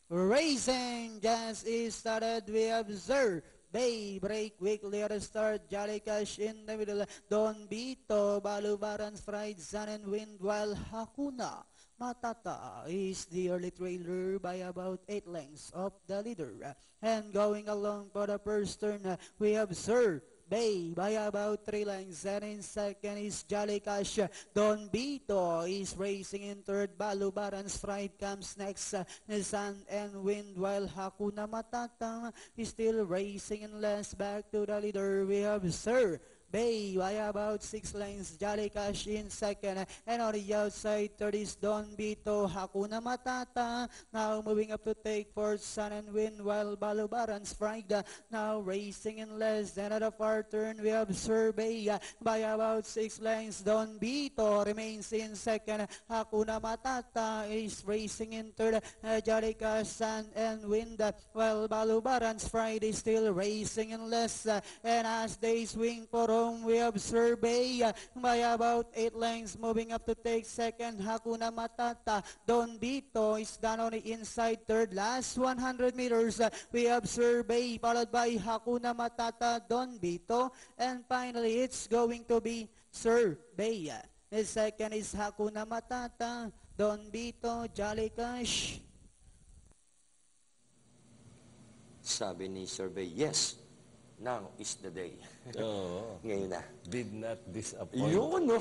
Racing just is started. We observe Bay break quickly at the start. Jolly Cash in the middle. Don Vito, Balubaran's Fried Sun and Wind, while Hakuna Matata is the early trailer by about 8 lengths of the leader. And going along for the first turn, we observe Bay by about 3 lengths, and in second is Jolly Cash. Don Vito is racing in third. Balubaran's Pride comes next. Sun and Wind, while Hakuna Matata is still racing in last. Back to the leader, we have Sir Bay by about 6 lengths. Jolly Cash in second, and on the outside third is Don Vito. Hakuna Matata now moving up to take fourth. Sun and Wind, while Balubaran's Pride now racing in less. And at the far turn, we have Survey by about 6 lengths. Don Vito remains in second. Hakuna Matata is racing in third. Jolly Cash, Sun and Wind, while Balubaran's Pride is still racing in less. And as they swing for home, we have Survey by about 8 lengths, moving up to take second. Hakuna Matata. Don Vito is down on the inside third. Last 100 meters, we have Survey followed by Hakuna Matata, Don Vito, and finally it's going to be Survey. The second is Hakuna Matata, Don Vito, Jolly Cash. Sabi ni Survey, yes, now is the day. Oo. Ngayon na. Did not disappoint. Yun, no?